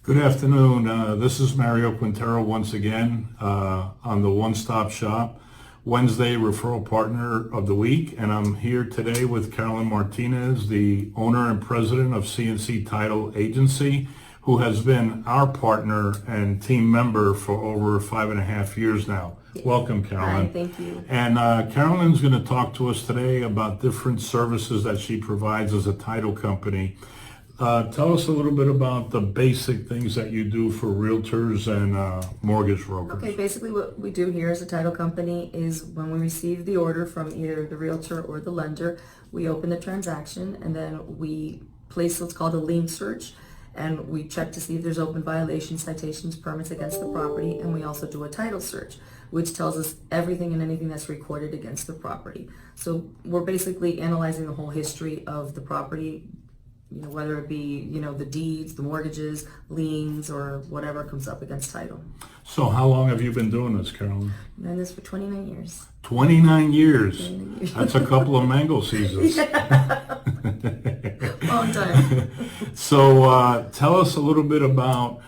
Good afternoon. This is Mario Quintero once again on the One Stop Shop Wednesday Referral Partner of the Week. And I'm here today with Carolyn Martinez, the owner and president of CNC Title Agency, who has been our partner and team member for over 5.5 years now. Yes. Welcome, Carolyn. Hi, thank you. And Carolyn's going to talk to us today about different services that she provides as a title company. Tell us a little bit about the basic things that you do for realtors and mortgage brokers. Okay, basically what we do here as a title company is when we receive the order from either the realtor or the lender, we open the transaction and then we place what's called a lien search, and we check to see if there's open violations, citations, permits against the property, and we also do a title search, which tells us everything and anything that's recorded against the property. So we're basically analyzing the whole history of the property, whether it be, the deeds, the mortgages, liens, or whatever comes up against title. So how long have you been doing this, Carolyn? I've done this for 29 years. 29 years. 29 years. That's a couple of mango seasons. Long time. So tell us a little bit about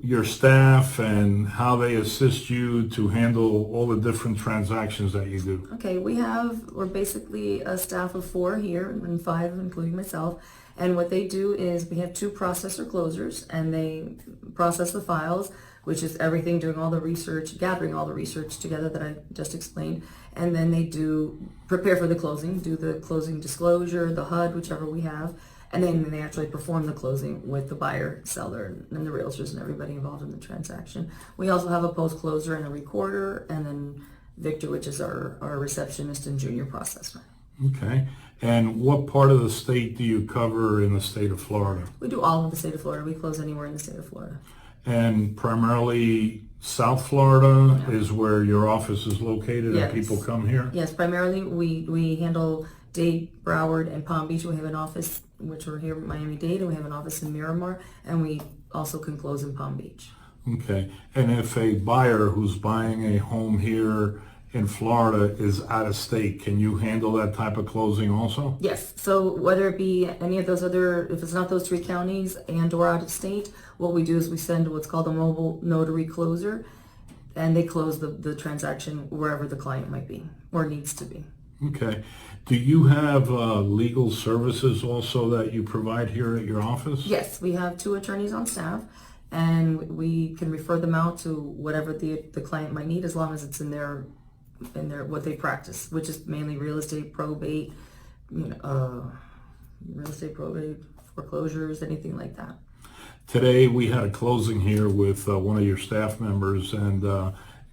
your staff and how they assist you to handle all the different transactions that you do. Okay, we're basically a staff of 4 here and 5 including myself. And what they do is we have 2 processor closers, and they process the files, which is everything, doing all the research, gathering all the research together that I just explained. And then they do prepare for the closing, do the closing disclosure, the HUD, whichever we have. And then they actually perform the closing with the buyer, seller, and the realtors and everybody involved in the transaction. We also have a post-closer and a recorder, and then Victor, which is our receptionist and junior processor. Okay. And what part of the state do you cover in the state of Florida? We do all of the state of Florida. We close anywhere in the state of Florida. And primarily South Florida is where your office is located. Yes. And people come here? Yes, primarily we handle Dade, Broward, and Palm Beach. We have an office, which we're here in Miami-Dade, and we have an office in Miramar, and we also can close in Palm Beach. Okay. And if a buyer who's buying a home here in Florida is out of state, can you handle that type of closing also? Yes. So whether it be any of those other, if it's not those 3 counties and or out of state, what we do is we send what's called a mobile notary closer, and they close the transaction wherever the client might be or needs to be. Okay. Do you have legal services also that you provide here at your office? Yes, we have 2 attorneys on staff, and we can refer them out to whatever the client might need, as long as it's in their what they practice, which is mainly real estate probate, foreclosures, anything like that. Today we had a closing here with one of your staff members, and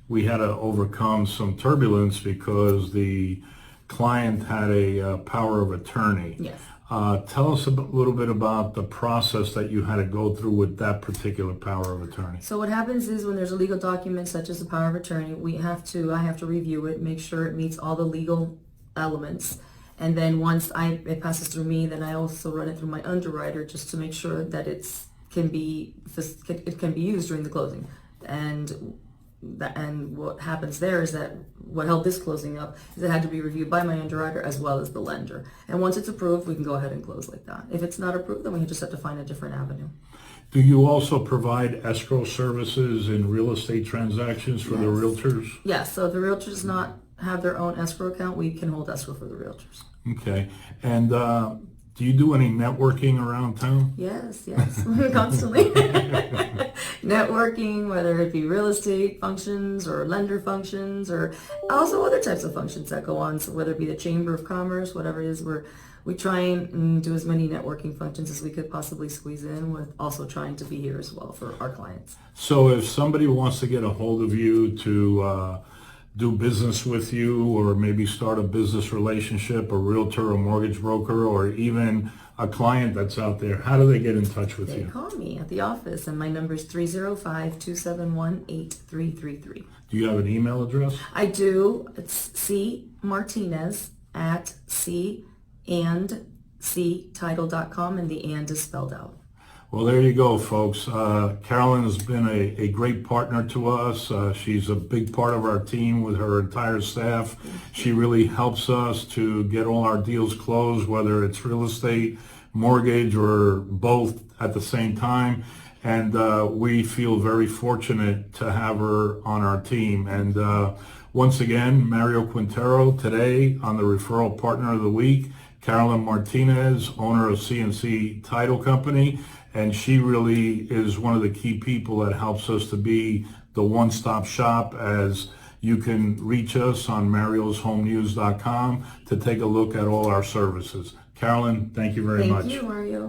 we had to overcome some turbulence because the client had a power of attorney. Yes. Tell us a little bit about the process that you had to go through with that particular power of attorney. So what happens is when there's a legal document such as a power of attorney, I have to review it, make sure it meets all the legal elements. And then once it passes through me, then I also run it through my underwriter just to make sure that it can be used during the closing. And what happens there is that what held this closing up is it had to be reviewed by my underwriter as well as the lender. And once it's approved, we can go ahead and close like that. If it's not approved, then we just have to find a different avenue. Do you also provide escrow services in real estate transactions for the realtors? Yes, so if the realtor does not have their own escrow account, we can hold escrow for the realtors. Okay. And do you do any networking around town? Yes, constantly. Networking, whether it be real estate functions or lender functions, or also other types of functions that go on. So whether it be the Chamber of Commerce, whatever it is, we try and do as many networking functions as we could possibly squeeze in, with also trying to be here as well for our clients. So if somebody wants to get a hold of you to do business with you, or maybe start a business relationship, a realtor, a mortgage broker, or even a client that's out there, how do they get in touch with you? They call me at the office, and my number is 305-271-8333. Do you have an email address? I do. It's cmartinez@c&ctitle.com, and the and is spelled out. Well, there you go, folks. Carolyn has been a great partner to us. She's a big part of our team with her entire staff. She really helps us to get all our deals closed, whether it's real estate, mortgage, or both at the same time. And we feel very fortunate to have her on our team. And once again, Mario Quintero today on the Referral Partner of the Week, Carolyn Martinez, owner of CNC Title Company, and she really is one of the key people that helps us to be the one-stop shop. As you can reach us on marioshomenews.com to take a look at all our services. Carolyn, thank you very much. Thank you, Mario.